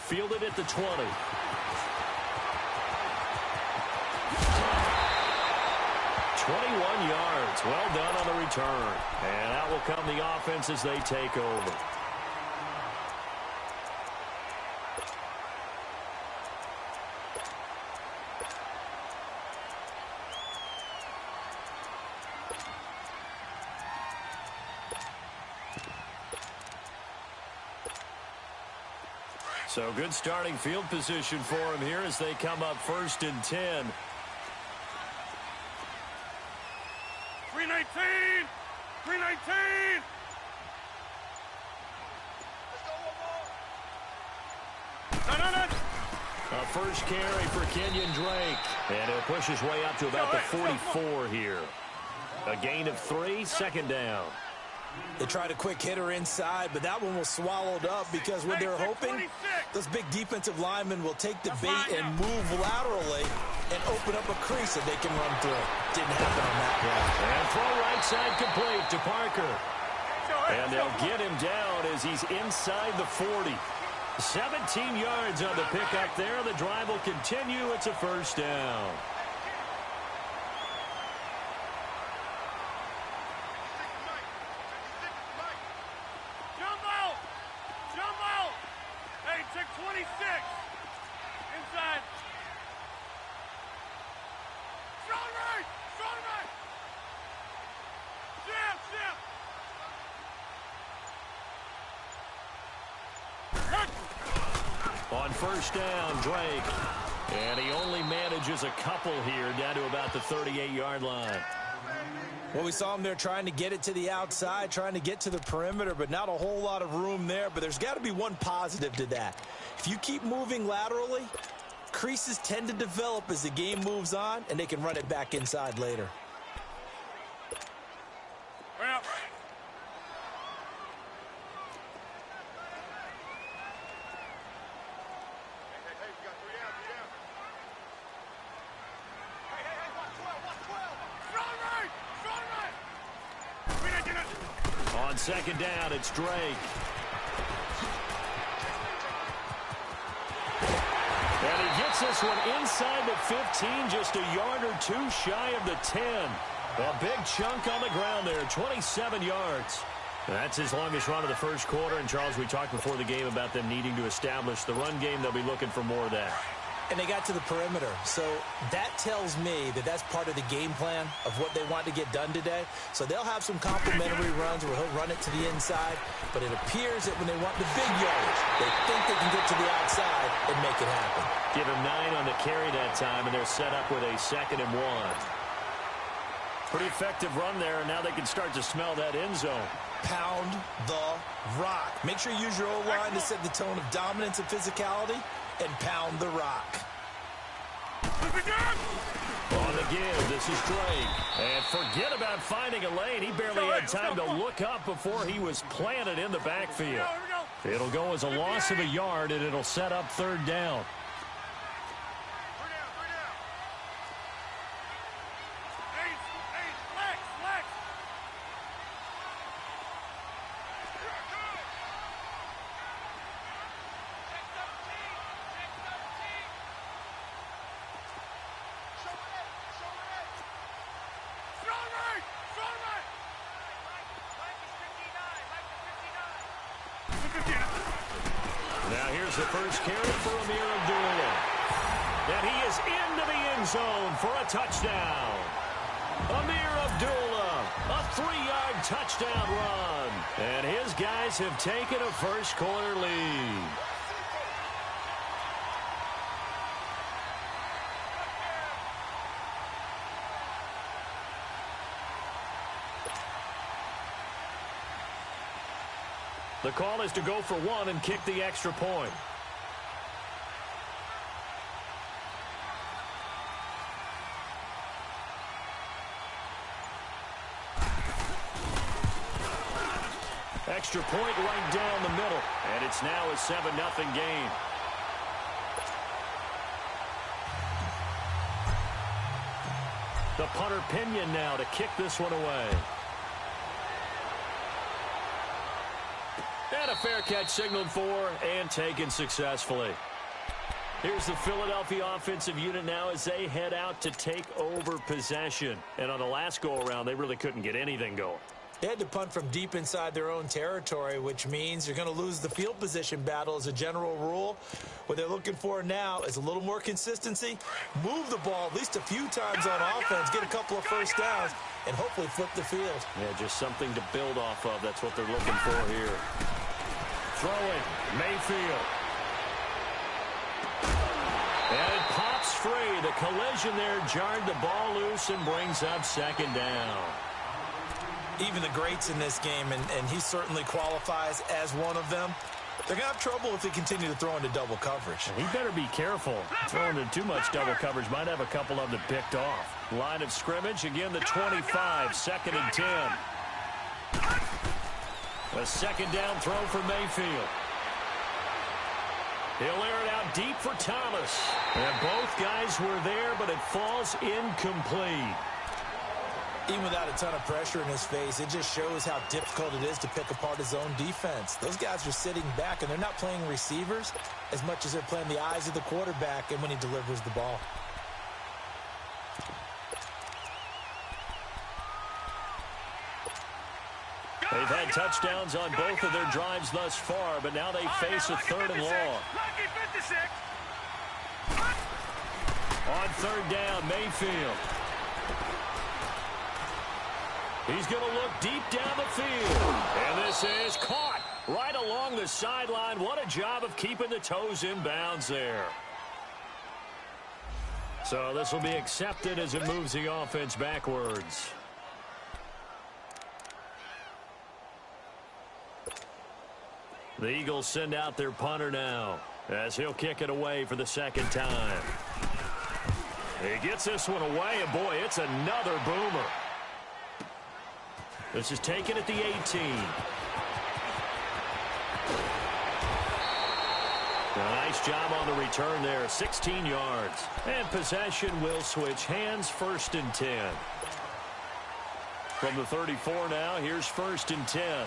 fielded at the 20. Yards. Well done on the return. And out will come the offense as they take over. So good starting field position for him here as they come up 1st and 10. 319! 319! A first carry for Kenyon Drake. And he'll push his way up to about the 44 here. A gain of 3, 2nd down. They tried a quick hitter inside, but that one was swallowed up because what they're hoping, those big defensive linemen will take the bait and move laterally and open up a crease that they can run through. Didn't happen on that play. And throw right side complete to Parker. And they'll get him down as he's inside the 40. 17 yards on the pickup there. The drive will continue. It's a first down. On first down, Drake. And he only manages a couple here down to about the 38-yard line. Well, we saw him there trying to get it to the outside, trying to get to the perimeter, but not a whole lot of room there. But there's got to be one positive to that. If you keep moving laterally, creases tend to develop as the game moves on, and they can run it back inside later. On second down, it's Drake. And he gets this one inside the 15, just a yard or two shy of the 10. A big chunk on the ground there, 27 yards. That's his longest run of the first quarter. And, Charles, we talked before the game about them needing to establish the run game. They'll be looking for more of that. And they got to the perimeter. So that tells me that that's part of the game plan of what they want to get done today. So they'll have some complimentary runs where he'll run it to the inside. But it appears that when they want the big yardage, they think they can get to the outside and make it happen. Give him 9 on the carry that time, and they're set up with a 2nd and 1. Pretty effective run there, and now they can start to smell that end zone. Pound the rock. Make sure you use your O-line to set the tone of dominance and physicality. And pound the rock. On the give, this is Drake. And forget about finding a lane. He barely had time to look up before he was planted in the backfield. It'll go as a loss of a yard, and it'll set up 3rd down. Now here's the first carry for Amir Abdullah. And he is into the end zone for a touchdown. Amir Abdullah, a 3-yard touchdown run. And his guys have taken a first quarter lead. The call is to go for 1 and kick the extra point. Extra point right down the middle. And it's now a 7-0 game. The punter Pinion now to kick this one away. And And a fair catch signaled for and taken successfully. Here's the Philadelphia offensive unit now as they head out to take over possession. And on the last go-around, they really couldn't get anything going. They had to punt from deep inside their own territory, which means you're going to lose the field position battle as a general rule. What they're looking for now is a little more consistency, move the ball at least a few times on offense, get a couple of first downs, and hopefully flip the field. Yeah, just something to build off of. That's what they're looking for here. Throwing, Mayfield. And it pops free. The collision there jarred the ball loose and brings up second down. Even the greats in this game, and he certainly qualifies as one of them, they're going to have trouble if they continue to throw into double coverage. He better be careful. Throwing into too much double coverage might have a couple of them picked off. Line of scrimmage, again the 25, 2nd and 10. A second down throw for Mayfield. He'll air it out deep for Thomas. And both guys were there, but it falls incomplete. Even without a ton of pressure in his face, it just shows how difficult it is to pick apart his own defense. Those guys are sitting back, and they're not playing receivers as much as they're playing the eyes of the quarterback and when he delivers the ball. They've had touchdowns on both of their drives thus far, but now they face a 3rd and long. On 3rd down, Mayfield. He's going to look deep down the field. And this is caught right along the sideline. What a job of keeping the toes in bounds there. So this will be accepted as it moves the offense backwards. The Eagles send out their punter now as he'll kick it away for the 2nd time. He gets this one away, and boy, it's another boomer. This is taken at the 18. A nice job on the return there, 16 yards. And possession will switch hands, 1st and 10. From the 34 now, here's 1st and 10.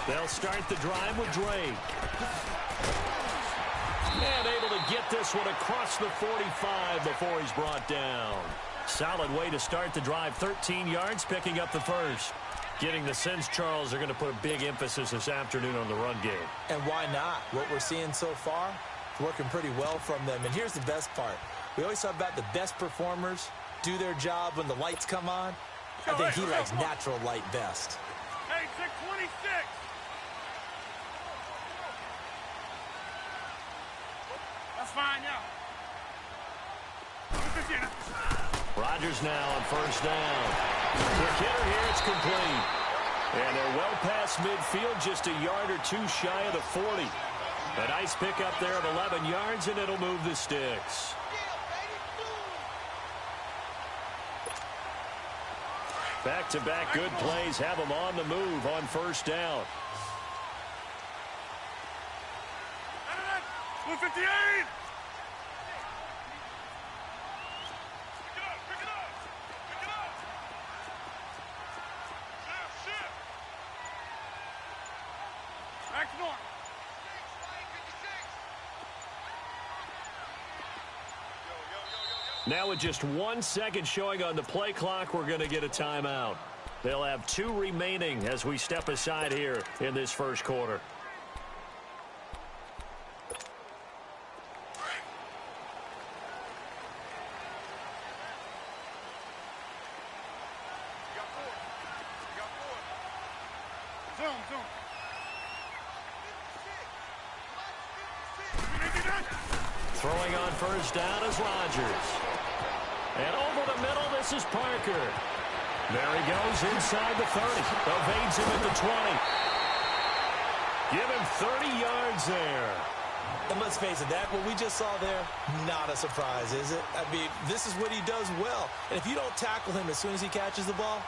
They'll start the drive with Drake. And able to get this one across the 45 before he's brought down. Solid way to start the drive. 13 yards, picking up the 1st. Getting the sense, Charles, they're going to put a big emphasis this afternoon on the run game. And why not? What we're seeing so far, it's working pretty well from them. And here's the best part. We always talk about the best performers do their job when the lights come on. I think he likes natural light best. Hey, 626. That's fine, yeah. Rodgers now on 1st down. Quick hitter here, it's complete. And they're well past midfield, just a yard or two shy of the 40. A nice pickup there of 11 yards, and it'll move the sticks. Back-to-back good plays have them on the move on 1st down. 158. Now with just 1 second showing on the play clock, we're going to get a timeout. They'll have 2 remaining as we step aside here in this 1st quarter. Throwing on 1st down is Rodgers. And over the middle, this is Parker. There he goes inside the 30. Evades him at the 20. Give him 30 yards there. And let's face it, what we just saw there, not a surprise, is it? I mean, this is what he does well. And if you don't tackle him as soon as he catches the ball,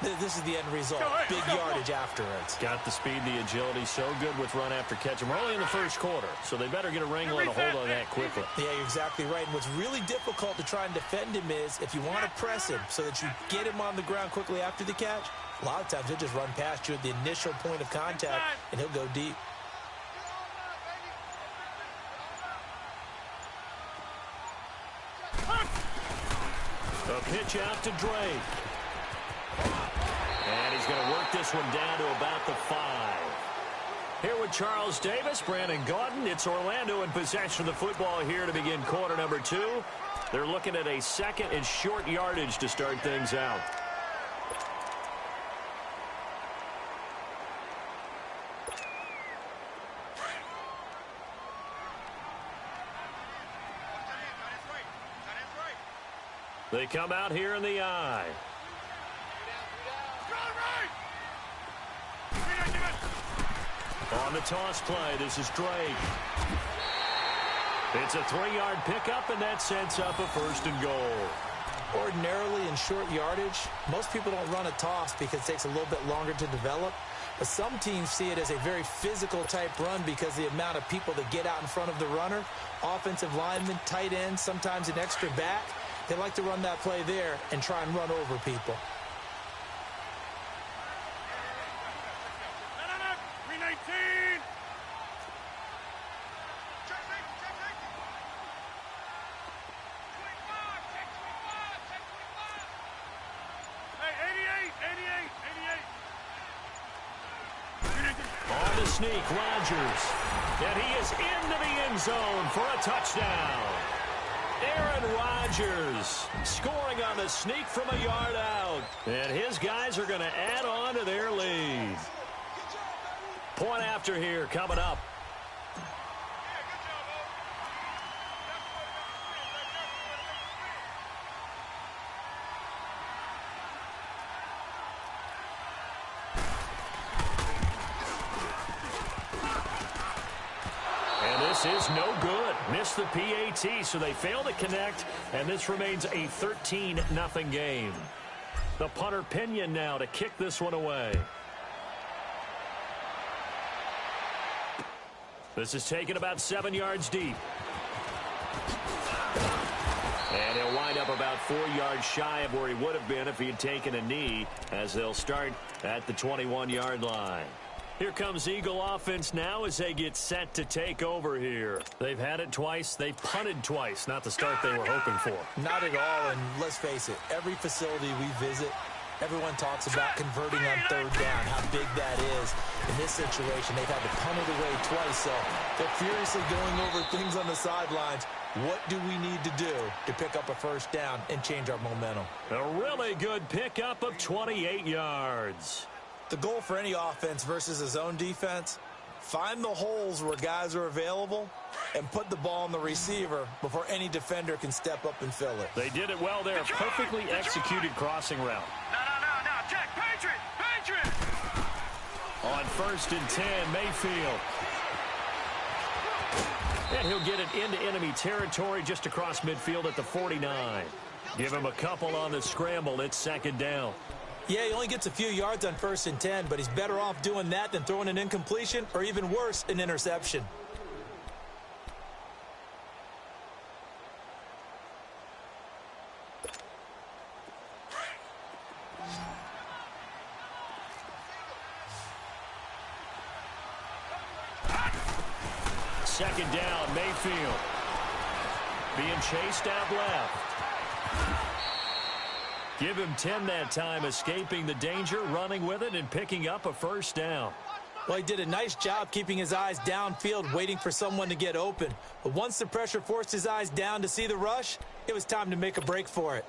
This is the end result. Big yardage afterwards. Got the speed, the agility, so good with run after catch. And we're only in the first quarter, so they better get a wrangle and a hold on that quickly. Yeah, you're exactly right. And what's really difficult to try and defend him is if you want to press him so that you get him on the ground quickly after the catch, a lot of times he'll just run past you at the initial point of contact, and he'll go deep. A pitch out to Drake. And he's going to work this one down to about the 5. Here with Charles Davis, Brandon Gaudin. It's Orlando in possession of the football here to begin quarter number 2. They're looking at a second and short yardage to start things out. They come out here in the eye. On the toss play, this is Drake. It's a 3-yard pickup, and that sets up a first and goal. Ordinarily in short yardage, most people don't run a toss because it takes a little bit longer to develop. But some teams see it as a very physical type run because the amount of people that get out in front of the runner, offensive linemen, tight ends, sometimes an extra back, they like to run that play there and try and run over people. On the sneak, Rodgers. And he is into the end zone for a touchdown. Aaron Rodgers scoring on the sneak from a yard out. And his guys are going to add on to their lead. Point after here coming up. Is no good. Missed the PAT, so they fail to connect, and this remains a 13-0 game. The punter Pinion now to kick this one away. This is taken about 7 yards deep. And he'll wind up about 4 yards shy of where he would have been if he had taken a knee, as they'll start at the 21-yard line. Here comes Eagle offense now as they get set to take over here. They've had it twice. They've punted twice. Not the start they were hoping for. Not at all, and let's face it, every facility we visit, everyone talks about converting on third down, how big that is. In this situation, they've had to punt it away twice, so they're furiously going over things on the sidelines. What do we need to do to pick up a first down and change our momentum? A really good pickup of 28 yards. The goal for any offense versus a zone defense, find the holes where guys are available and put the ball on the receiver before any defender can step up and fill it. They did it well there. Perfectly executed crossing route. No, Jack, Patriot! On 1st and 10, Mayfield. And he'll get it into enemy territory just across midfield at the 49. Give him a couple on the scramble. It's 2nd down. Yeah, he only gets a few yards on 1st and 10, but he's better off doing that than throwing an incompletion or even worse, an interception. Second down, Mayfield. Being chased out left. Give him 10 that time, escaping the danger, running with it, and picking up a first down. Well, he did a nice job keeping his eyes downfield, waiting for someone to get open. But once the pressure forced his eyes down to see the rush, it was time to make a break for it.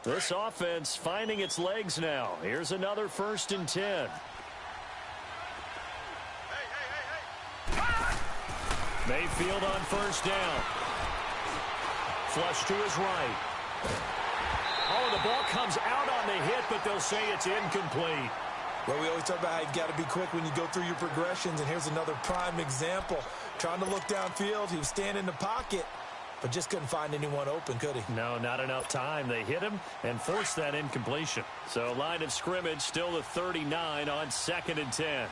This offense finding its legs now. Here's another 1st and 10. Mayfield on 1st down. Flush to his right. Oh, the ball comes out on the hit, but they'll say it's incomplete. Well, we always talk about how you've got to be quick when you go through your progressions, and here's another prime example. Trying to look downfield, he was standing in the pocket, but just couldn't find anyone open, could he? No, not enough time. They hit him and forced that incompletion. So line of scrimmage still the 39 on 2nd and 10.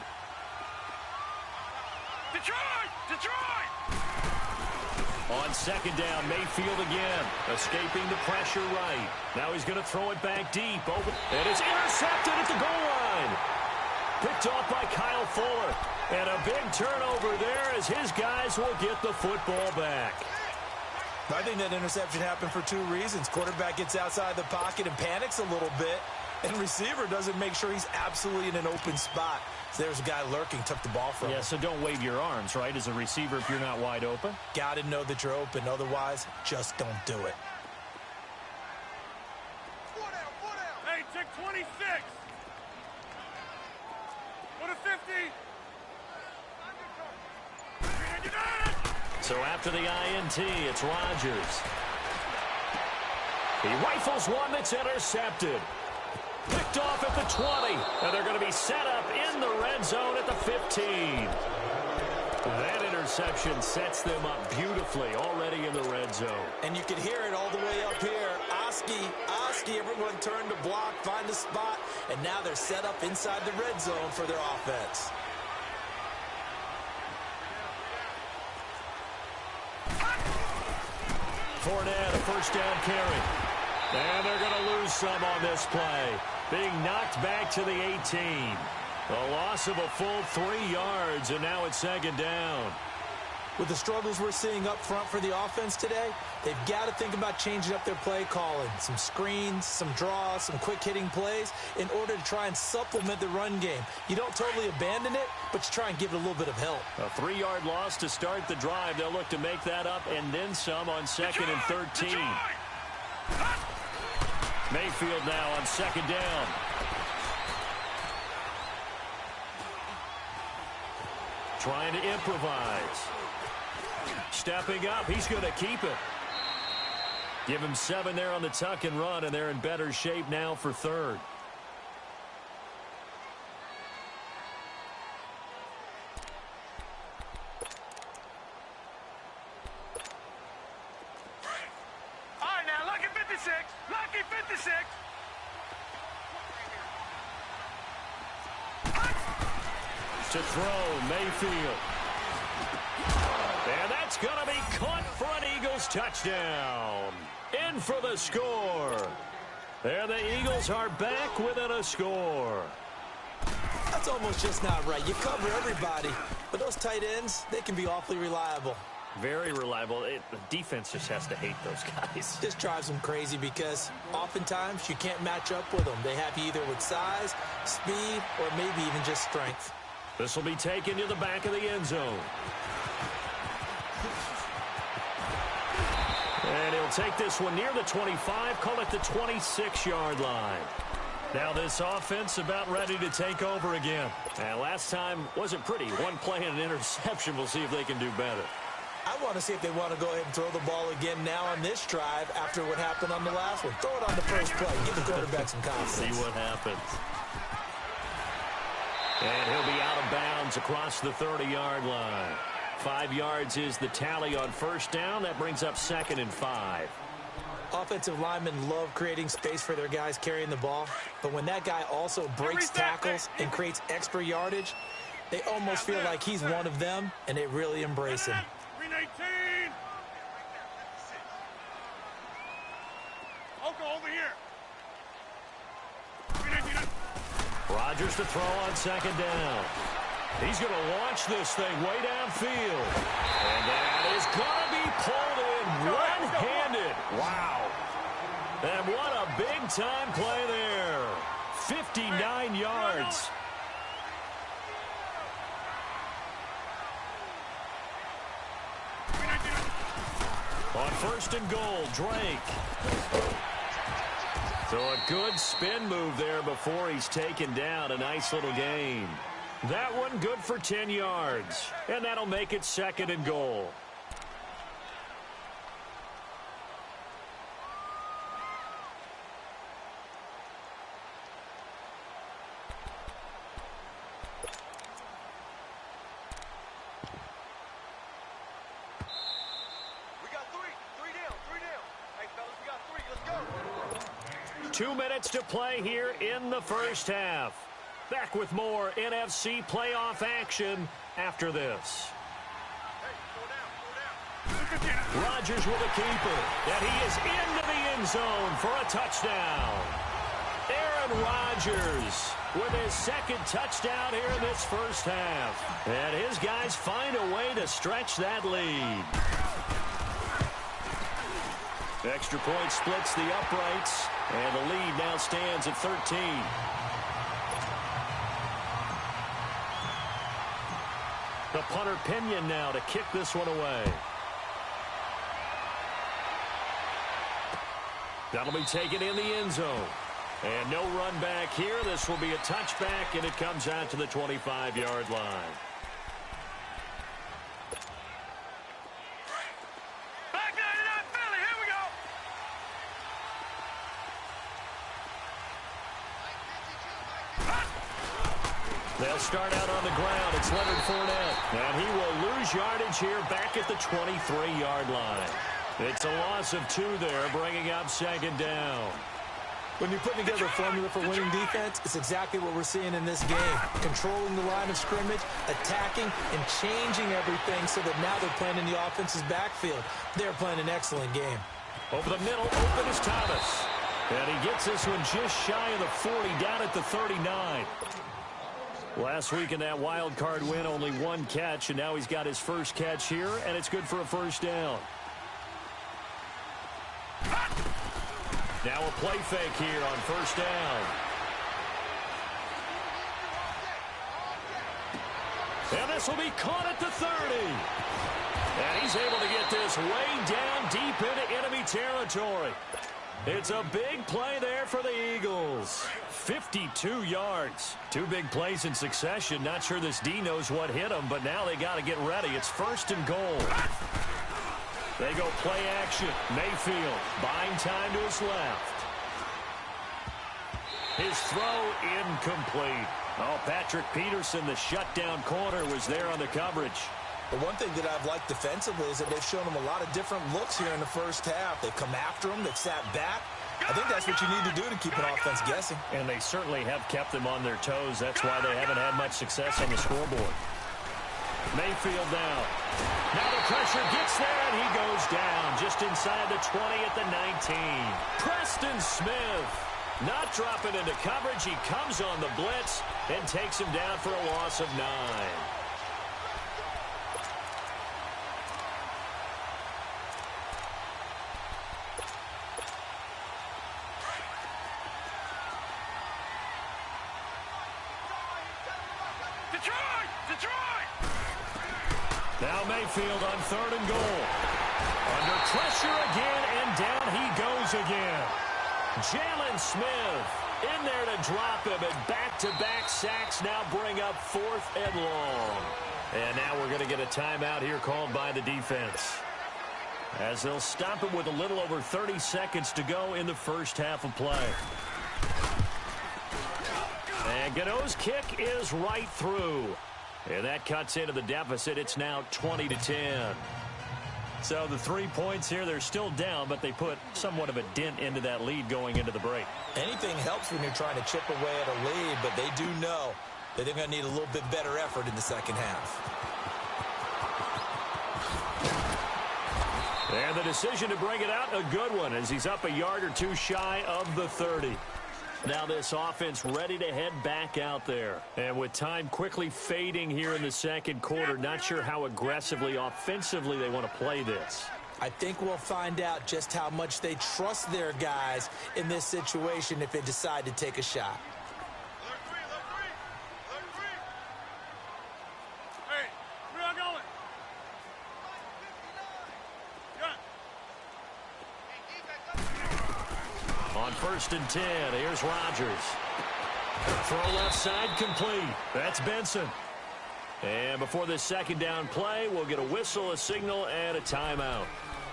Detroit! Detroit! On 2nd down, Mayfield again, escaping the pressure right. Now he's going to throw it back deep. Over, and it's intercepted at the goal line. Picked off by Kyle Fuller. And a big turnover there as his guys will get the football back. I think that interception happened for 2 reasons. Quarterback gets outside the pocket and panics a little bit, and receiver doesn't make sure he's absolutely in an open spot. So there's a guy lurking, took the ball from him. Yeah, so don't wave your arms, right, as a receiver if you're not wide open. Got to know that you're open. Otherwise, just don't do it. Hey, check 26. Go to 50. So after the INT, it's Rodgers. He rifles one that's intercepted. Picked off at the 20, and they're going to be set up in the red zone at the 15. That interception sets them up beautifully already in the red zone. And you can hear it all the way up here. Oski, everyone turned to block, find a spot, and now they're set up inside the red zone for their offense. Fournette, a first down carry. And they're going to lose some on this play. Being knocked back to the 18. A loss of a full 3 yards, and now it's 2nd down. With the struggles we're seeing up front for the offense today, they've got to think about changing up their play calling. Some screens, some draws, some quick-hitting plays in order to try and supplement the run game. You don't totally abandon it, but you try and give it a little bit of help. A 3-yard loss to start the drive. They'll look to make that up and then some on 2nd and 13. Mayfield now on 2nd down. Trying to improvise. Stepping up, he's going to keep it. Give him 7 there on the tuck and run, and they're in better shape now for 3rd. All right, now, lucky 56. Lucky 56. To throw, Mayfield. And that's going to be caught for an Eagles touchdown. In for the score. There the Eagles are back within a score. That's almost just not right. You cover everybody, but those tight ends, they can be awfully reliable. Very reliable. The defense just has to hate those guys. This drives them crazy because oftentimes you can't match up with them. They have you either with size, speed, or maybe even just strength. This will be taken to the back of the end zone. And he'll take this one near the 25, call it the 26-yard line. Now this offense about ready to take over again. And last time wasn't pretty. One play and an interception. We'll see if they can do better. I want to see if they want to go ahead and throw the ball again now on this drive after what happened on the last one. Throw it on the first play. Give the quarterback some confidence. See what happens. And he'll be out of bounds across the 30-yard line. 5 yards is the tally on first down. That brings up 2nd and 5. Offensive linemen love creating space for their guys carrying the ball, but when that guy also breaks tackles and creates extra yardage, they almost feel like he's one of them, and they really embrace him. 319. Oko, over here. 319. Rodgers to throw on 2nd down. He's going to launch this thing way downfield. And that is going to be pulled in one-handed. Wow. And what a big-time play there. 59 yards. On 1st and goal, Drake. So a good spin move there before he's taken down. A nice little gain. That one good for 10 yards. And that'll make it 2nd and goal. We got 3 2 minutes to play here in the first half. Back with more NFC playoff action after this. Rodgers with a keeper, and he is into the end zone for a touchdown. Aaron Rodgers with his second touchdown here in this first half. And his guys find a way to stretch that lead. Extra point splits the uprights, and the lead now stands at 13. The punter Pinion now to kick this one away. That'll be taken in the end zone. And no run back here. This will be a touchback, and it comes out to the 25-yard line. Back 99 Philly, here we go. They'll start out on the ground. It's Leonard Fournette. And he will lose yardage here back at the 23-yard line. It's a loss of 2 there, bringing up second down. When you're putting together a formula for winning defense, it's exactly what we're seeing in this game. Controlling the line of scrimmage, attacking, and changing everything so that now they're playing in the offense's backfield. They're playing an excellent game. Over the middle, open is Thomas. And he gets this one just shy of the 40, down at the 39. Last week in that wild card win, only 1 catch, and now he's got his first catch here, and it's good for a first down. Now a play fake here on first down. And this will be caught at the 30. And he's able to get this way down deep into enemy territory. It's a big play there for the Eagles. 52 yards. 2 big plays in succession. Not sure this D knows what hit him, but now they got to get ready. It's first and goal. They go play action. Mayfield buying time to his left. His throw incomplete. Oh, Patrick Peterson, the shutdown corner, was there on the coverage. The one thing that I've liked defensively is that they've shown them a lot of different looks here in the first half. They've come after them. They've sat back. I think that's what you need to do to keep an offense guessing. And they certainly have kept them on their toes. That's why they haven't had much success on the scoreboard. Mayfield now. Now the pressure gets there, and he goes down just inside the 20 at the 19. Preston Smith not dropping into coverage. He comes on the blitz and takes him down for a loss of 9. Now Mayfield on 3rd and goal. Under pressure again, and down he goes again. Jalen Smith in there to drop him, and back-to-back sacks now bring up 4th and long. And now we're going to get a timeout here called by the defense, as they'll stop him with a little over 30 seconds to go in the first half of play. And Gano's kick is right through. And that cuts into the deficit. It's now 20-10. So the 3 points here, they're still down, but they put somewhat of a dent into that lead going into the break. Anything helps when you're trying to chip away at a lead, but they do know that they're going to need a little bit better effort in the second half. And the decision to bring it out, a good one, as he's up a yard or 2 shy of the 30. Now this offense ready to head back out there. And with time quickly fading here in the second quarter, not sure how aggressively, offensively they want to play this. I think we'll find out just how much they trust their guys in this situation if they decide to take a shot. Hey, where y'all going? On 1st and 10, here's Rodgers. Throw left side complete. That's Benson. And before this second down play, we'll get a whistle, a signal, and a timeout,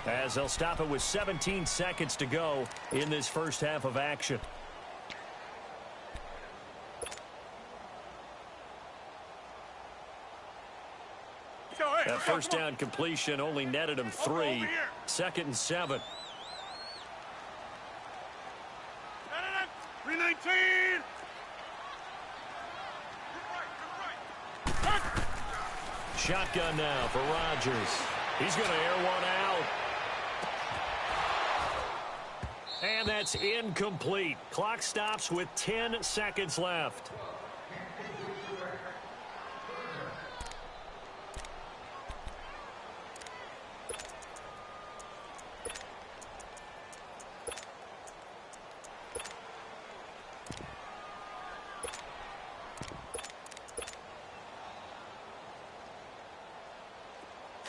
as they'll stop it with 17 seconds to go in this first half of action. That first down completion only netted him 3. 2nd and 7. 319. Shotgun now for Rodgers. He's going to air one out. And that's incomplete. Clock stops with 10 seconds left.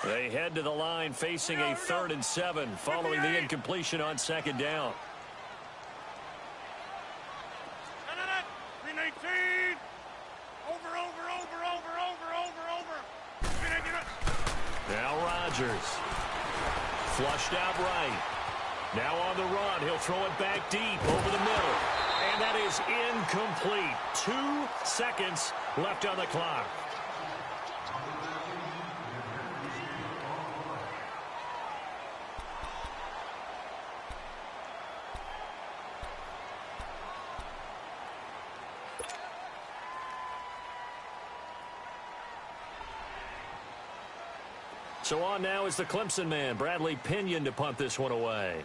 They head to the line facing a 3rd and 7 following the incompletion on 2nd down. 319. Over. Now Rodgers. Flushed out right. Now on the run. He'll throw it back deep over the middle. And that is incomplete. 2 seconds left on the clock. So on now is the Clemson man, Bradley Pinion, to punt this one away.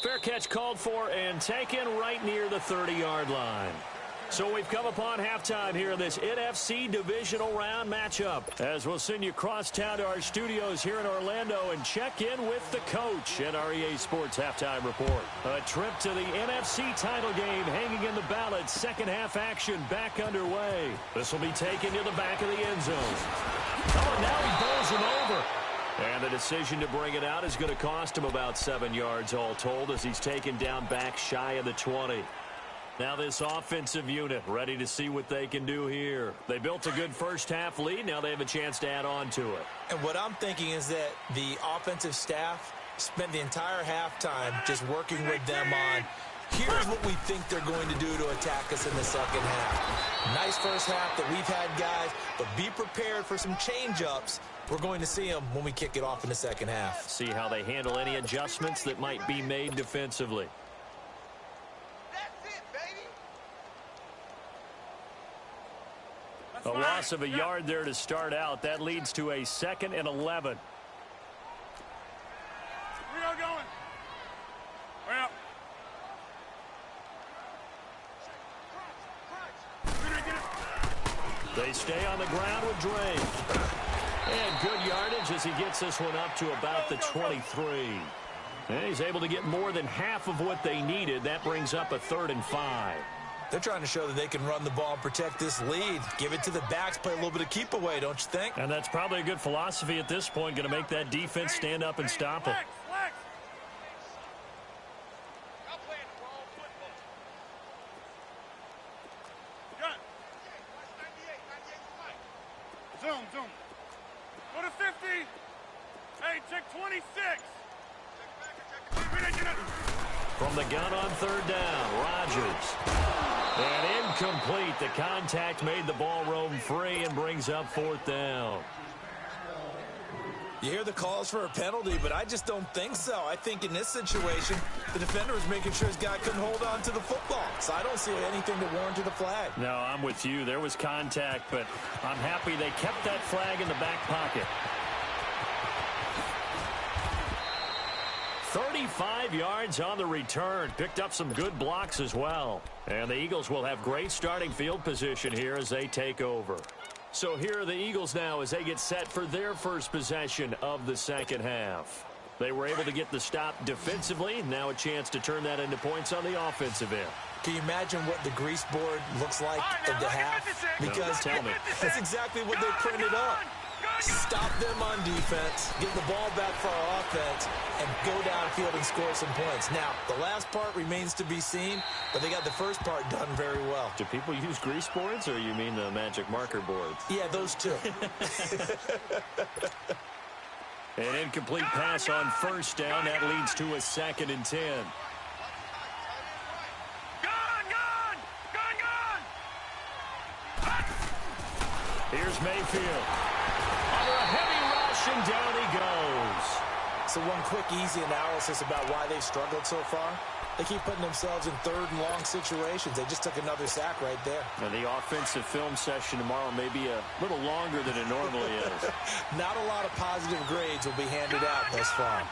Fair catch called for and taken right near the 30-yard line. So we've come upon halftime here in this NFC divisional round matchup, as we'll send you across town to our studios here in Orlando and check in with the coach at our EA Sports Halftime Report. A trip to the NFC title game hanging in the balance. Second half action back underway. This will be taken to the back of the end zone. Oh, now he bowls him over. And the decision to bring it out is going to cost him about 7 yards all told, as he's taken down back shy of the 20. Now this offensive unit ready to see what they can do here. They built a good first half lead. Now they have a chance to add on to it. And what I'm thinking is that the offensive staff spent the entire halftime just working with them on, here's what we think they're going to do to attack us in the second half. Nice first half that we've had, guys, but be prepared for some change-ups. We're going to see them when we kick it off in the second half. See how they handle any adjustments that might be made defensively. A loss of a yard there to start out. That leads to a 2nd and 11. We are going. Well. They stay on the ground with Drake. And good yardage as he gets this one up to about the 23. And he's able to get more than half of what they needed. That brings up a 3rd and 5. They're trying to show that they can run the ball and protect this lead. Give it to the backs, play a little bit of keep away, don't you think? And that's probably a good philosophy at this point, going to make that defense stand up and stop it. Zoom. Go to 50. Hey, check 26. From the gun on 3rd down, Rodgers. And incomplete. The contact made the ball roam free and brings up 4th down. You hear the calls for a penalty, but I just don't think so. I think in this situation, the defender was making sure his guy couldn't hold on to the football. So I don't see anything to warrant the flag. No, I'm with you. There was contact, but I'm happy they kept that flag in the back pocket. 35 yards on the return. Picked up some good blocks as well. And the Eagles will have great starting field position here as they take over. So here are the Eagles now as they get set for their first possession of the second half. They were able to get the stop defensively. Now a chance to turn that into points on the offensive end. Can you imagine what the grease board looks like at the half? Because tell me. That's exactly what they printed up. Stop them on defense, get the ball back for our offense, and go downfield and score some points. Now, the last part remains to be seen, but they got the first part done very well. Do people use grease boards, or you mean the magic marker boards? Yeah, those two. An incomplete pass on 1st down. That leads to a 2nd and 10. Here's Mayfield. Under a heavy rush, and down he goes. So one quick, easy analysis about why they've struggled so far. They keep putting themselves in third and long situations. They just took another sack right there. Now, the offensive film session tomorrow may be a little longer than it normally is. Not a lot of positive grades will be handed out thus far.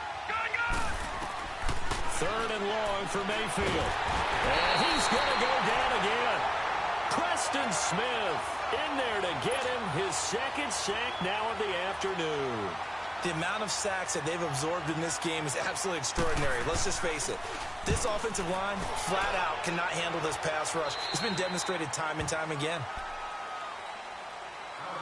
Third and long for Mayfield. And he's going to go down again. Preston Smith in there to get him his second sack now of the afternoon. The amount of sacks that they've absorbed in this game is absolutely extraordinary. Let's just face it. This offensive line, flat out, cannot handle this pass rush. It's been demonstrated time and time again.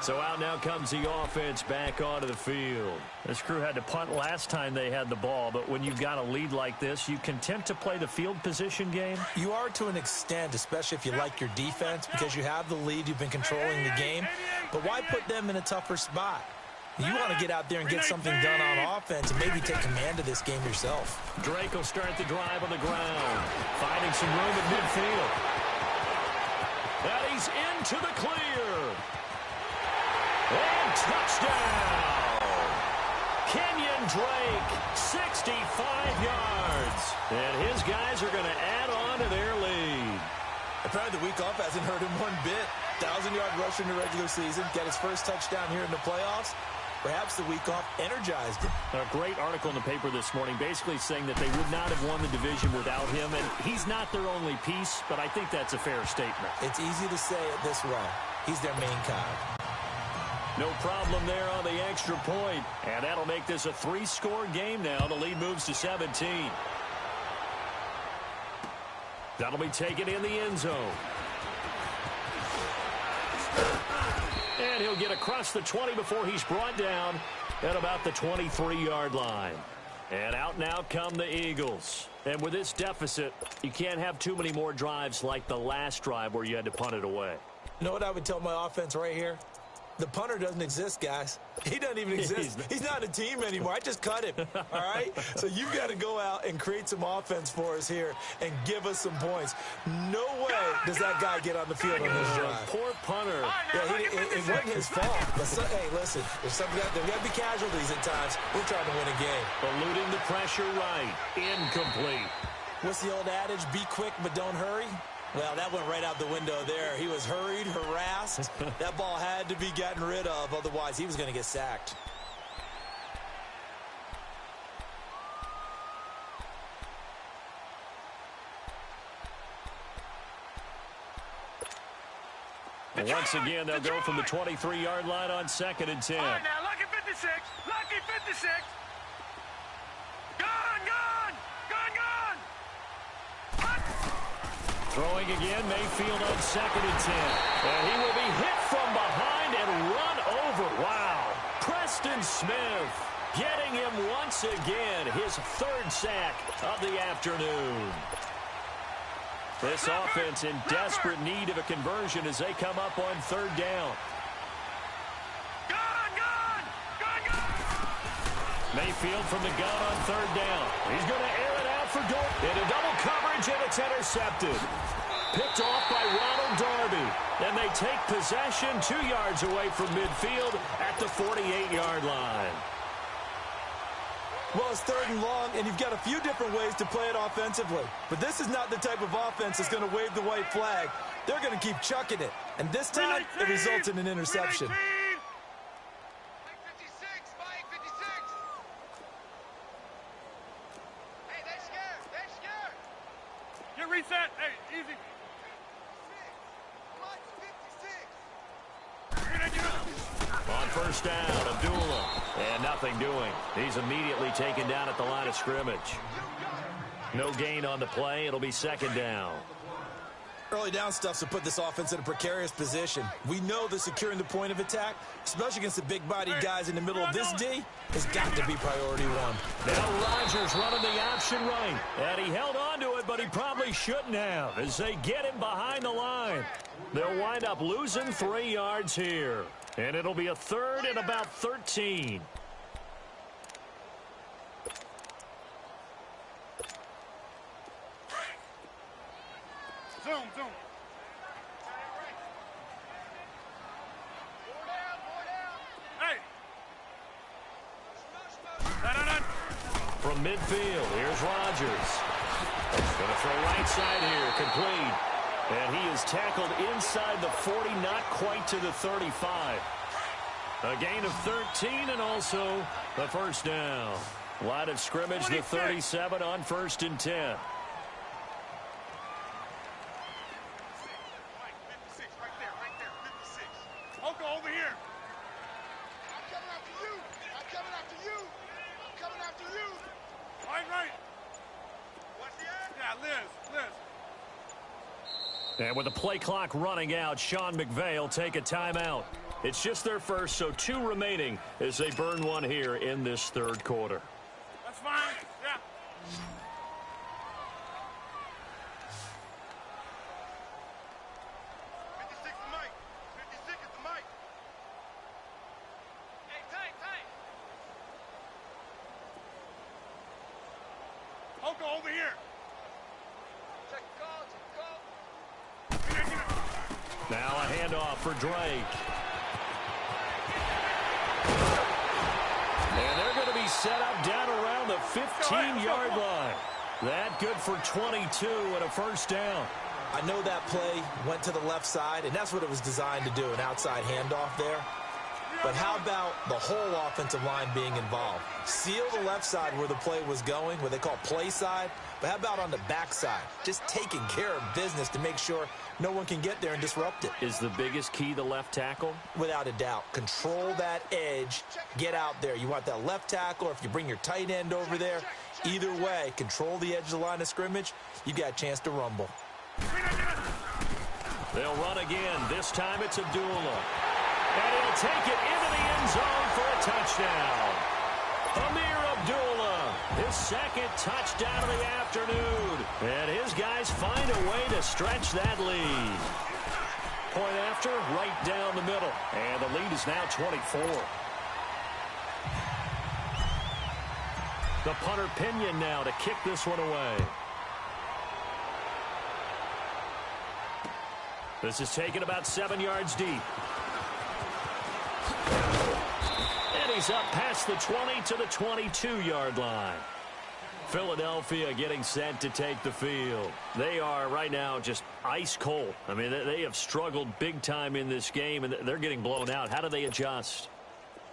So out now comes the offense back onto the field. This crew had to punt last time they had the ball, but when you've got a lead like this, you content to play the field position game? You are to an extent, especially if you like your defense, because you have the lead, you've been controlling the game. But why put them in a tougher spot? You want to get out there and get something done on offense and maybe take command of this game yourself. Drake will start the drive on the ground, finding some room at midfield. And he's into the clear. And touchdown! Kenyon Drake, 65 yards. And his guys are going to add on to their lead. Apparently the week off hasn't hurt him one bit. 1,000-yard rush in the regular season, get his first touchdown here in the playoffs. Perhaps the week off energized him. A great article in the paper this morning basically saying that they would not have won the division without him, and he's not their only piece, but I think that's a fair statement. It's easy to say it this way. He's their main guy. No problem there on the extra point, and that'll make this a 3-score game now. The lead moves to 17. That'll be taken in the end zone. And he'll get across the 20 before he's brought down at about the 23-yard line. And out now come the Eagles. And with this deficit, you can't have too many more drives like the last drive where you had to punt it away. You know what I would tell my offense right here? The punter doesn't exist, guys. He doesn't even exist. He's not a team anymore. I just cut him, all right? So you've got to go out and create some offense for us here and give us some points. No way does that guy get on the field on this drive. Poor punter. Yeah, it wasn't his fault. But hey, listen, there's got to be casualties at times. We're trying to win a game. Eluding the pressure right. Incomplete. What's the old adage? Be quick, but don't hurry. Well, that went right out the window there. He was hurried, harassed. That ball had to be gotten rid of, otherwise he was going to get sacked. And once again, they'll go from the 23-yard line on 2nd and 10. All right, now, lucky 56. Lucky 56. Gone. Throwing again, Mayfield on 2nd and 10. And he will be hit from behind and run over. Wow. Preston Smith getting him once again, his 3rd sack of the afternoon. This offense in desperate need of a conversion as they come up on 3rd down. Mayfield from the gun on 3rd down. He's going to air it out for Darby. Into double coverage, and it's intercepted. Picked off by Ronald Darby. And they take possession 2 yards away from midfield at the 48-yard line. Well, it's 3rd and long, and you've got a few different ways to play it offensively. But this is not the type of offense that's going to wave the white flag. They're going to keep chucking it. And this time, it results in an interception. Reset. Hey, easy. On 1st down, Abdullah. And nothing doing. He's immediately taken down at the line of scrimmage. No gain on the play. It'll be 2nd down. Early down stuff to put this offense in a precarious position. We know that securing the point of attack, especially against the big-bodied guys in the middle of this D, has got to be priority 1. Now Rodgers running the option right. And he held on to it, but he probably shouldn't have as they get him behind the line. They'll wind up losing 3 yards here. And it'll be a 3rd and about 13. Zoom. from midfield. Here's Rodgers. He's going to throw right side here. Complete. And he is tackled inside the 40, not quite to the 35. A gain of 13 and also the first down. Line of scrimmage, the 37 on 1st and 10. Over here. I'm coming after you. I'm coming after you. I'm coming after you. Right. What's the end? Yeah, Liz. And with the play clock running out, Sean McVay will take a timeout. It's just their first, so 2 remaining as they burn one here in this 3rd quarter. That's fine. Yeah. Over here. Check go. Now a handoff for Drake. And they're going to be set up down around the 15-yard line. That good for 22 and a first down. I know that play went to the left side, and that's what it was designed to do, an outside handoff there. But how about the whole offensive line being involved? Seal the left side where the play was going, what they call play side. But how about on the back side? Just taking care of business to make sure no one can get there and disrupt it. Is the biggest key the left tackle? Without a doubt. Control that edge. Get out there. You want that left tackle, or if you bring your tight end over there, either way, control the edge of the line of scrimmage. You got a chance to rumble. They'll run again. This time it's Abdullah. And he'll take it into the end zone for a touchdown. Amir Abdullah, his 2nd touchdown of the afternoon. And his guys find a way to stretch that lead. Point after, right down the middle. And the lead is now 24. The punter Pinion now to kick this one away. This is taken about 7 yards deep. And he's up past the 20 to the 22-yard line. Philadelphia getting set to take the field. They are right now just ice cold. I mean, they have struggled big time in this game, and they're getting blown out. How do they adjust?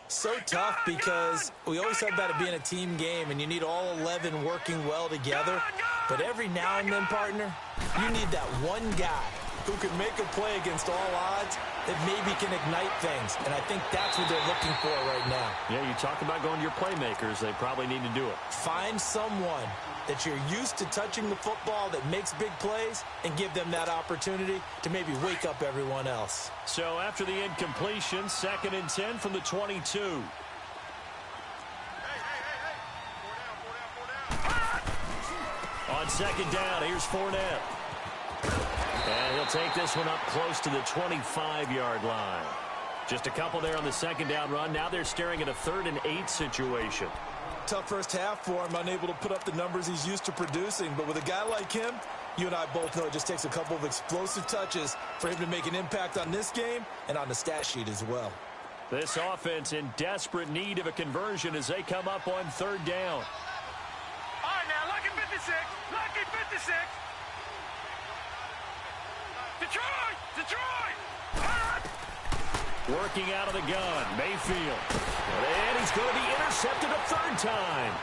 So tough because we always talk about it being a team game, and you need all 11 working well together. But every now and then, partner, you need that one guy who can make a play against all odds that maybe can ignite things. And I think that's what they're looking for right now. Yeah, you talk about going to your playmakers. They probably need to do it. Find someone that you're used to touching the football that makes big plays and give them that opportunity to maybe wake up everyone else. So after the incompletion, 2nd and 10 from the 22. On 2nd down, here's Fournette. And he'll take this one up close to the 25-yard line. Just a couple there on the 2nd down run. Now they're staring at a 3rd and 8 situation. Tough first half for him, unable to put up the numbers he's used to producing. But with a guy like him, you and I both know it just takes a couple of explosive touches for him to make an impact on this game and on the stat sheet as well. This offense in desperate need of a conversion as they come up on 3rd down. All right, now, lucky 56. Lucky 56. Detroit! Working out of the gun, Mayfield. And he's going to be intercepted a 3rd time.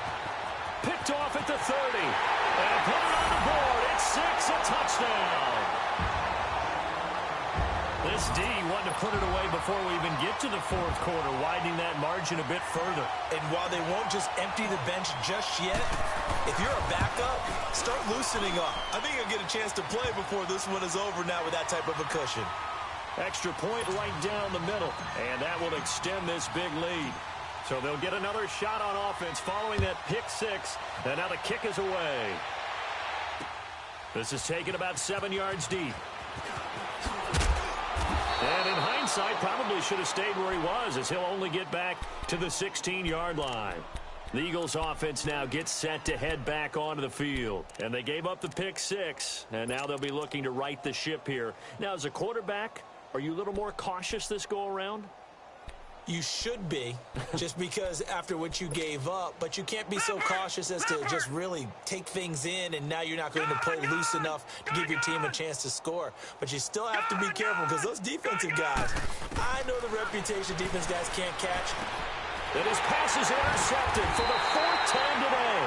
Picked off at the 30. And put it on the board. It's 6, a touchdown. This D wanted to put it away before we even get to the 4th quarter, widening that margin a bit further. And while they won't just empty the bench just yet, if you're a backup, start loosening up. I think you'll get a chance to play before this one is over now with that type of a cushion. Extra point right down the middle, and that will extend this big lead. So they'll get another shot on offense following that pick 6, and now the kick is away. This is taken about 7 yards deep. And in hindsight, probably should have stayed where he was, as he'll only get back to the 16-yard line. The Eagles offense now gets set to head back onto the field. And they gave up the pick 6, and now they'll be looking to right the ship here. Now, as a quarterback, are you a little more cautious this go-around? You should be, just because after what you gave up, but you can't be so cautious as to just really take things in, and now you're not going to play loose enough to give your team a chance to score. But you still have to be careful because those defensive guys, I know the reputation defense guys can't catch. And his pass is intercepted for the 4th time today.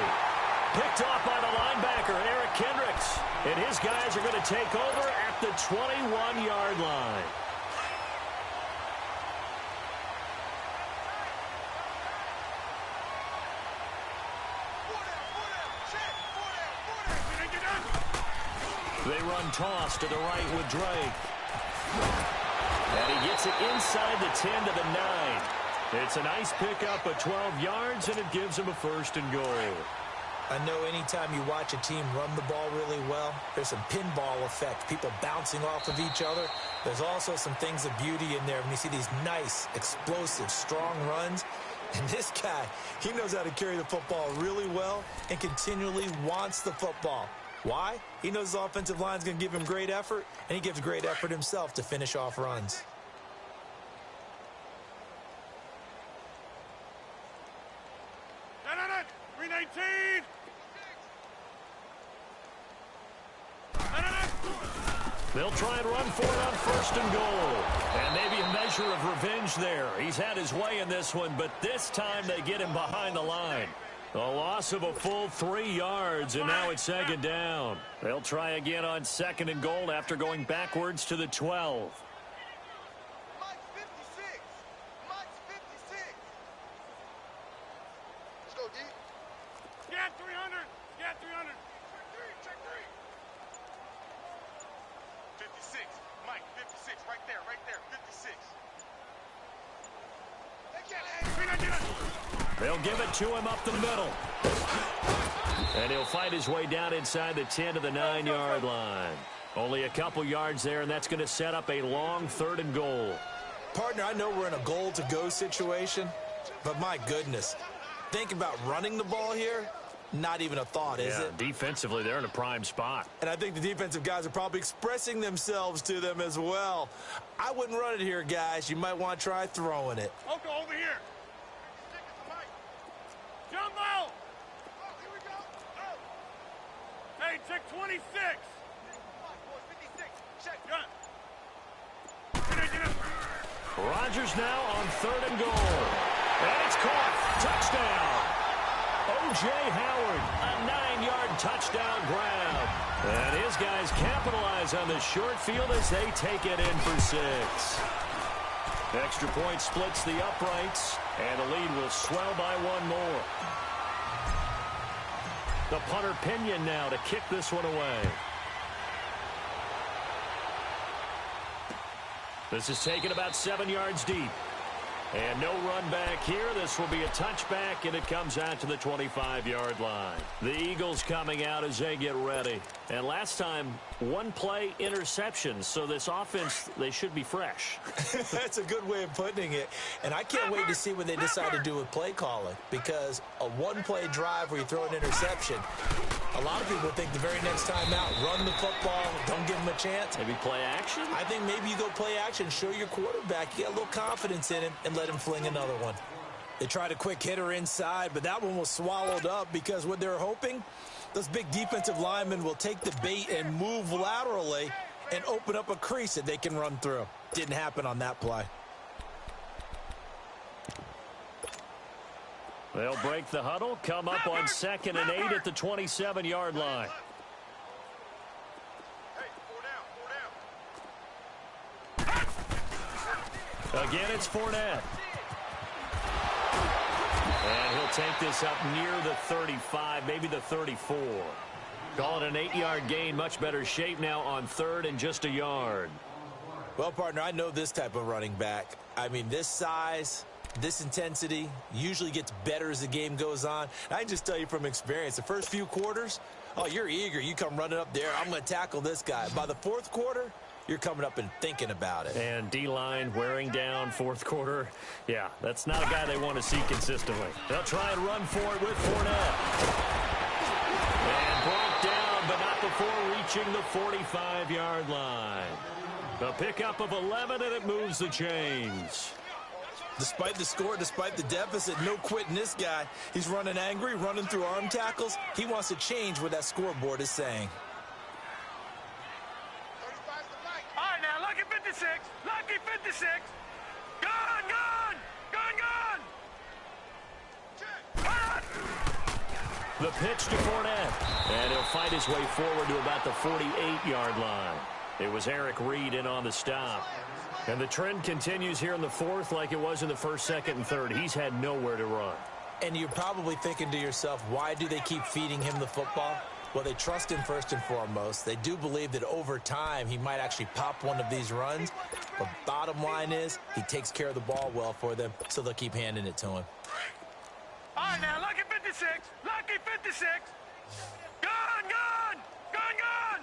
Picked off by the linebacker, Eric Kendricks. And his guys are going to take over at the 21-yard line. They run toss to the right with Drake. And he gets it inside the 10 to the 9. It's a nice pickup of 12 yards, and it gives him a 1st and goal. I know anytime you watch a team run the ball really well, there's some pinball effect, people bouncing off of each other. There's also some things of beauty in there when you see these nice, explosive, strong runs. And this guy, he knows how to carry the football really well and continually wants the football. Why? He knows his offensive line is going to give him great effort, and he gives great effort himself to finish off runs. No. 319. They'll try and run for it on 1st and goal. And maybe a measure of revenge there. He's had his way in this one, but this time they get him behind the line. A loss of a full 3 yards, and now it's 2nd down. They'll try again on 2nd and goal after going backwards to the 12. Mike 56. Mike's 56. Let's go, D. Scat 300. Scat 300. Check 3. 56. Mike 56. Right there. 56. They can't hang. They'll give it to him up the middle. And he'll fight his way down inside the 10 to the 9-yard line. Only a couple yards there, and that's going to set up a long 3rd and goal. Partner, I know we're in a goal-to-go situation, but my goodness, think about running the ball here, not even a thought, is it? Defensively, they're in a prime spot. And I think the defensive guys are probably expressing themselves to them as well. I wouldn't run it here, guys. You might want to try throwing it. Okay, over here. Jumbo! Oh, here we go. Oh. Hey, check 26. 56. Check. Gun. Rodgers now on 3rd and goal. And it's caught. Touchdown. O.J. Howard, a 9-yard touchdown grab. And his guys capitalize on the short field as they take it in for 6. Extra point splits the uprights, and the lead will swell by 1 more. The punter Pinion now to kick this one away. This is taken about 7 yards deep. And no run back here. This will be a touchback, and it comes out to the 25-yard line. The Eagles coming out as they get ready. And last time, 1-play interception. So this offense, they should be fresh. That's a good way of putting it. And I can't wait to see what they decide to do with play calling, because a 1-play drive where you throw an interception, a lot of people think the very next time out, run the football, don't give them a chance. Maybe play action? I think maybe you go play action, show your quarterback, you get a little confidence in him, and let him fling another one. They tried a quick hitter inside, but that one was swallowed up because what they're hoping, those big defensive linemen will take the bait and move laterally and open up a crease that they can run through. Didn't happen on that play. They'll break the huddle, come up on 2nd and 8 at the 27-yard line. Hey, 4 down. Again, it's Fournette. And he'll take this up near the 35, maybe the 34. Call it an 8-yard gain, much better shape now on 3rd and just a yard. Well, partner, I know this type of running back. I mean, this size, this intensity usually gets better as the game goes on. I can just tell you from experience, the first few quarters, oh, you're eager. You come running up there. I'm going to tackle this guy. By the 4th quarter, you're coming up and thinking about it. And D-line wearing down 4th quarter. Yeah, that's not a guy they want to see consistently. They'll try and run for it with Fournette. And brought down, but not before reaching the 45-yard line. A pickup of 11, and it moves the chains. Despite the score, despite the deficit, no quitting this guy. He's running angry, running through arm tackles. He wants to change what that scoreboard is saying. 35's the light. All right, now, lucky 56. Lucky 56. Gone, gone. Gone, gone. The pitch to Fournette. And he'll fight his way forward to about the 48-yard line. It was Eric Reed in on the stop. And the trend continues here in the fourth like it was in the first, second, and third. He's had nowhere to run. And you're probably thinking to yourself, why do they keep feeding him the football? Well, they trust him first and foremost. They do believe that over time he might actually pop one of these runs. But bottom line is he takes care of the ball well for them, so they'll keep handing it to him. All right, now, lucky 56. Lucky 56. Gone, gone. Gone, gone.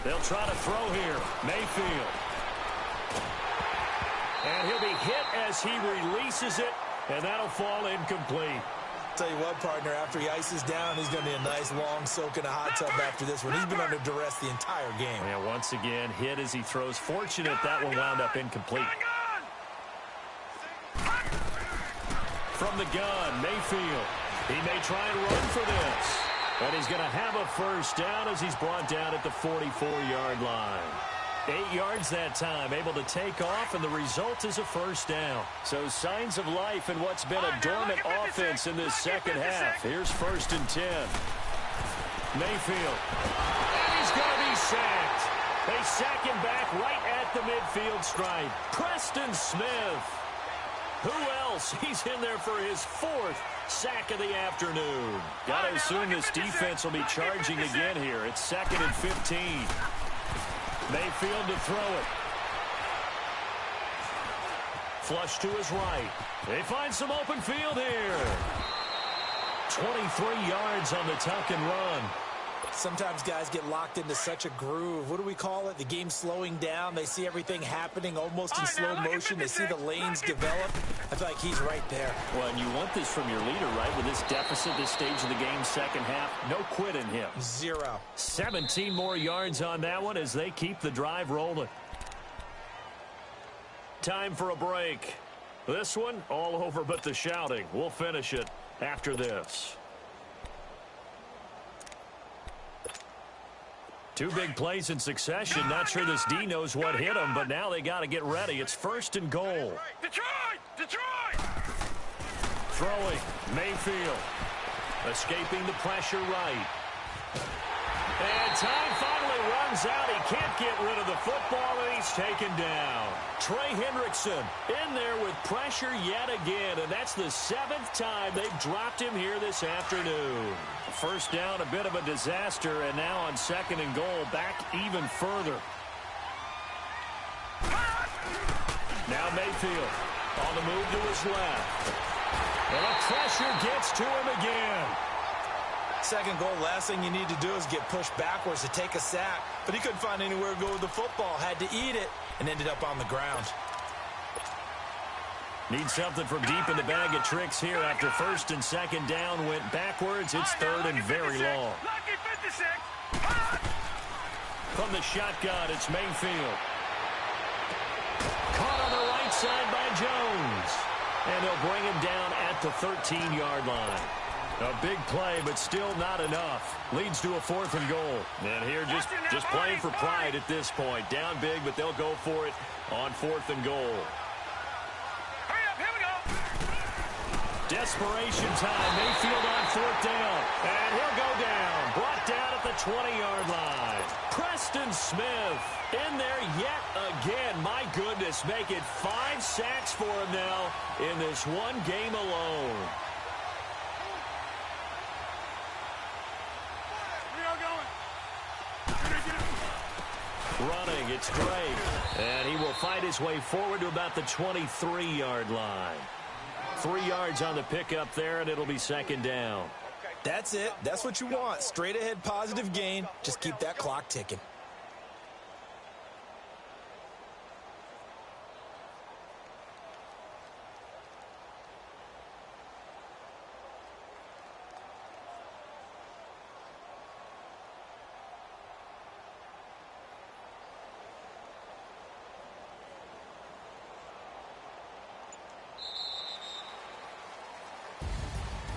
They'll try to throw here. Mayfield. And he'll be hit as he releases it, and that'll fall incomplete. Tell you what, partner, after he ices down, he's going to be a nice long soak in a hot tub after this one. He's been under duress the entire game. Yeah, once again, hit as he throws. Fortunate that one wound up incomplete. From the gun, Mayfield. He may try and run for this. And he's going to have a first down as he's brought down at the 44-yard line. 8 yards that time, able to take off, and the result is a first down. So signs of life in what's been a dormant offense in this second half. Here's 1st and 10. Mayfield. And he's going to be sacked. They sack him back right at the midfield stripe. Preston Smith. Who else? He's in there for his 4th sack of the afternoon. Got to assume this defense will be charging again here. It's 2nd and 15. Mayfield to throw it. Flush to his right. They find some open field here. 23 yards on the tuck and run. Sometimes guys get locked into such a groove. What do we call it? The game's slowing down. They see everything happening almost in slow motion. They see the lanes develop. I feel like he's right there. Well, and you want this from your leader, right? With this deficit, this stage of the game, second half, no quit in him. 0. 17 more yards on that one as they keep the drive rolling. Time for a break. This one, all over but the shouting. We'll finish it after this. 2 big plays in succession. Not sure this D knows what hit him, but now they got to get ready. It's 1st and goal. Detroit! Detroit! Throwing. Mayfield. Escaping the pressure right. And time finally runs out. He can't get rid of the football, and he's taken down. Trey Hendrickson in there with pressure yet again, and that's the 7th time they've dropped him here this afternoon. First down, a bit of a disaster, and now on 2nd and goal, back even further. Now Mayfield on the move to his left. And the pressure gets to him again. 2nd goal, last thing you need to do is get pushed backwards to take a sack. But he couldn't find anywhere to go with the football. Had to eat it and ended up on the ground. Need something from deep in the bag of tricks here after 1st and 2nd down went backwards. It's 3rd and very long. Lucky 56. From the shotgun, it's Mayfield. Caught on the right side by Jones. And they'll bring him down at the 13-yard line. A big play, but still not enough. Leads to a 4th and goal. And here just playing for pride at this point. Down big, but they'll go for it on 4th and goal. Hurry up, here we go. Desperation time. Mayfield on 4th down. And he'll go down. Brought down at the 20-yard line. Preston Smith in there yet again. My goodness, make it 5 sacks for him now in this one game alone. Running, it's Gray. And he will fight his way forward to about the 23-yard line. 3 yards on the pickup there, and it'll be 2nd down. That's it. That's what you want. Straight ahead, positive gain. Just keep that clock ticking.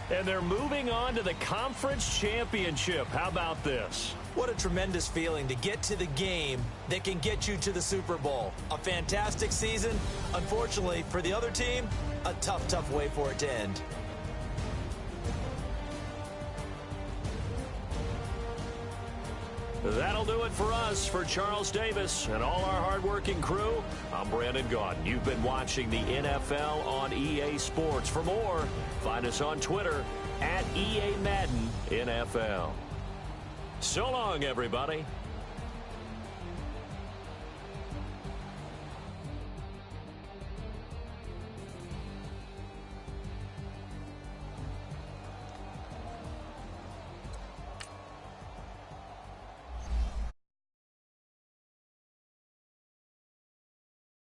And they're moving on to the conference championship. How about this? What a tremendous feeling to get to the game that can get you to the Super Bowl. A fantastic season. Unfortunately, for the other team, a tough, tough way for it to end. That'll do it for us. For Charles Davis and all our hardworking crew, I'm Brandon Gaudin. You've been watching the NFL on EA Sports. For more, find us on Twitter @EA Madden NFL. So long, everybody.